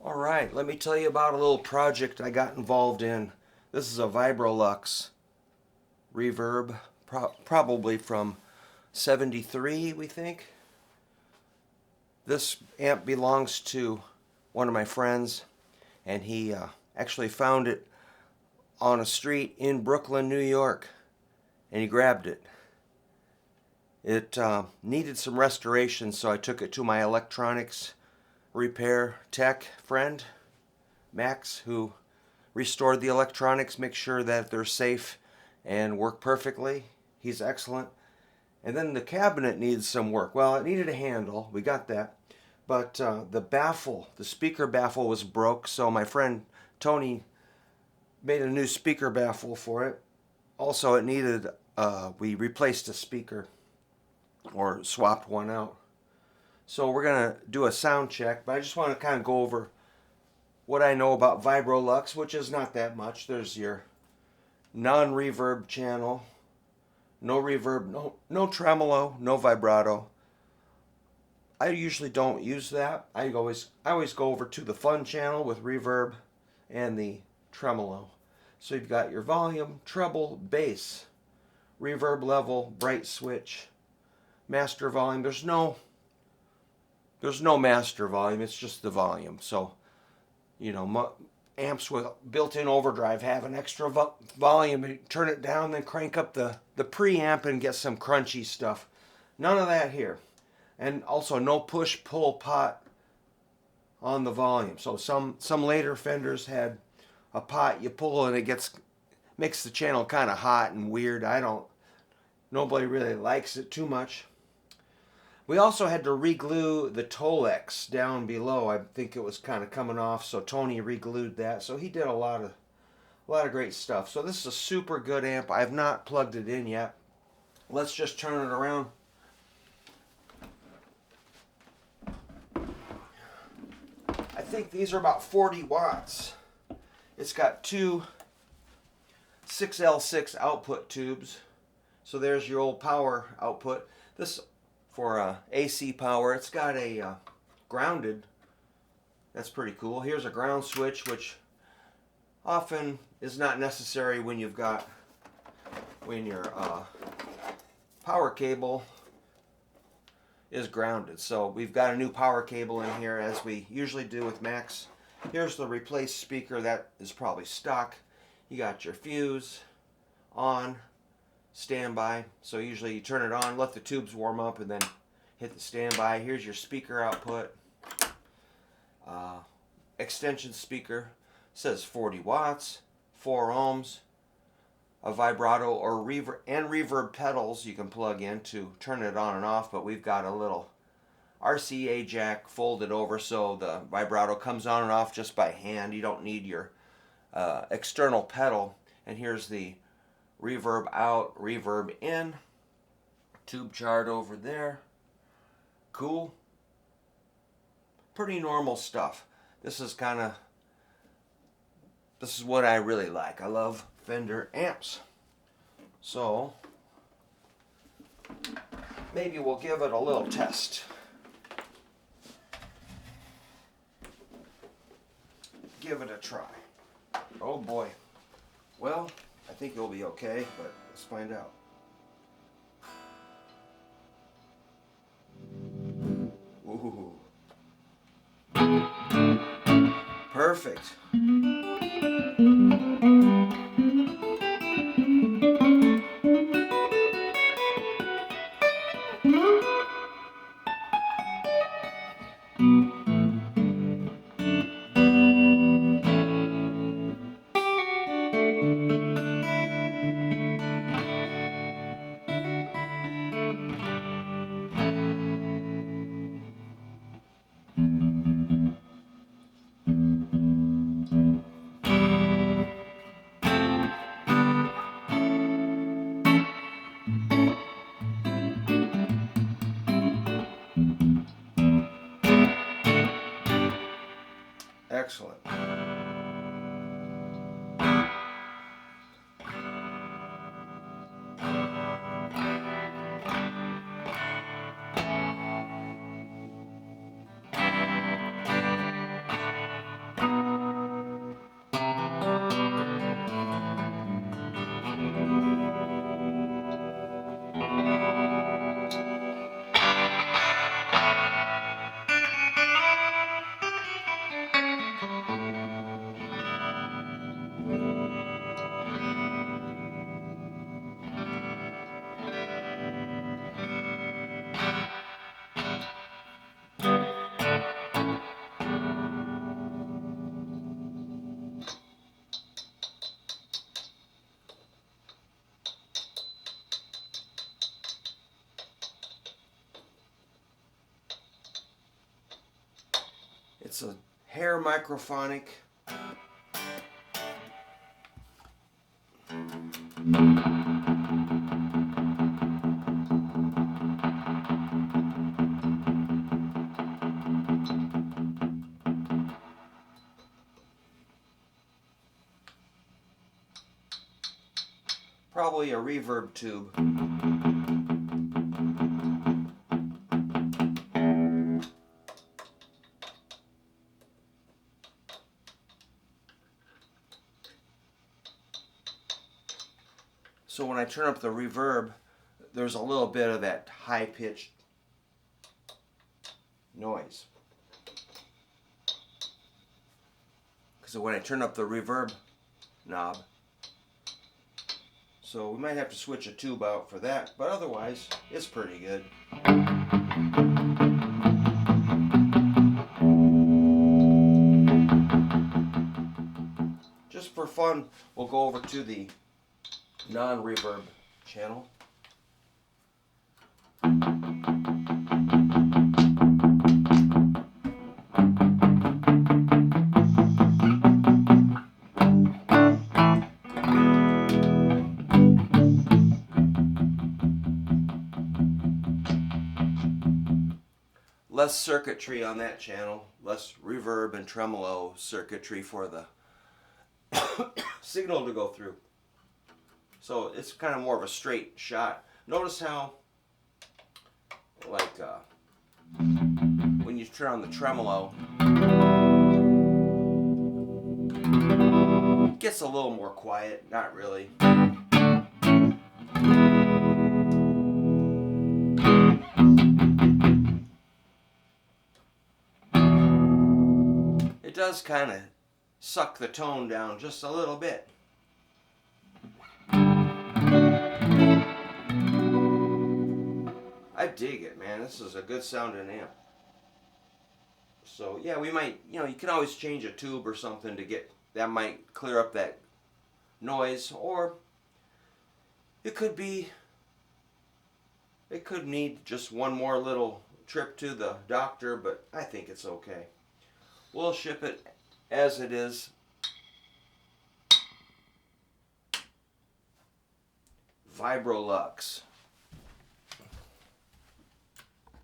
Alright, let me tell you about a little project I got involved in. This is a Vibrolux reverb, probably from 73, we think. This amp belongs to one of my friends, and he actually found it on a street in Brooklyn, New York, and he grabbed it. It needed some restoration, so I took it to my electronics repair tech friend, Max, who restored the electronics, make sure that they're safe and work perfectly. He's excellent. And then the cabinet needs some work. Well, it needed a handle. We got that. But the speaker baffle was broke, so my friend Tony made a new speaker baffle for it. Also, it needed, we replaced a speaker or swapped one out. So we're going to do a sound check, but I just want to kind of go over what I know about Vibrolux, which is not that much. There's your non-reverb channel, no reverb, no tremolo, no vibrato. I usually don't use that. I always go over to the fun channel with reverb and the tremolo. So you've got your volume, treble, bass, reverb level, bright switch, master volume. There's no master volume, it's just the volume. So, you know, amps with built-in overdrive have an extra volume, and you turn it down, then crank up the preamp and get some crunchy stuff. None of that here. And also no push-pull pot on the volume. So some later Fenders had a pot you pull and it makes the channel kind of hot and weird. Nobody really likes it too much. We also had to re-glue the Tolex down below. I think it was kind of coming off, so Tony re-glued that. So he did a lot of great stuff. So this is a super good amp. I have not plugged it in yet. Let's just turn it around. I think these are about 40 watts. It's got two 6L6 output tubes. So there's your old power output. This for AC power. It's got a grounded. That's pretty cool. Here's a ground switch, which often is not necessary when your power cable is grounded. So we've got a new power cable in here, as we usually do with Max. Here's the replaced speaker that is probably stock. You got your fuse on standby. So usually you turn it on, let the tubes warm up, and then hit the standby. Here's your speaker output. Extension speaker. Says 40 watts, 4 ohms. A vibrato or reverb pedals you can plug in to turn it on and off, but we've got a little RCA jack folded over so the vibrato comes on and off just by hand. You don't need your external pedal. And here's the reverb out, reverb in. Tube chart over there. Cool. Pretty normal stuff. This is what I really like. I love Fender amps. So maybe we'll give it a little test. Give it a try. Oh boy. Well, I think it'll be okay, but let's find out. Ooh. Perfect. Excellent. It's a hair microphonic. Probably a reverb tube. So when I turn up the reverb, there's a little bit of that high-pitched noise. Because when I turn up the reverb knob, so we might have to switch a tube out for that, but otherwise it's pretty good. Just for fun, we'll go over to the non-reverb channel. Less circuitry on that channel, less reverb and tremolo circuitry for the signal to go through. So it's kind of more of a straight shot. Notice how, like, when you turn on the tremolo, it gets a little more quiet. Not really. It does kind of suck the tone down just a little bit. I dig it, man. This is a good sounding amp. So yeah, we might, you can always change a tube or something to get, that might clear up that noise, or it could need just one more little trip to the doctor, but I think it's okay. We'll ship it as it is. Vibrolux.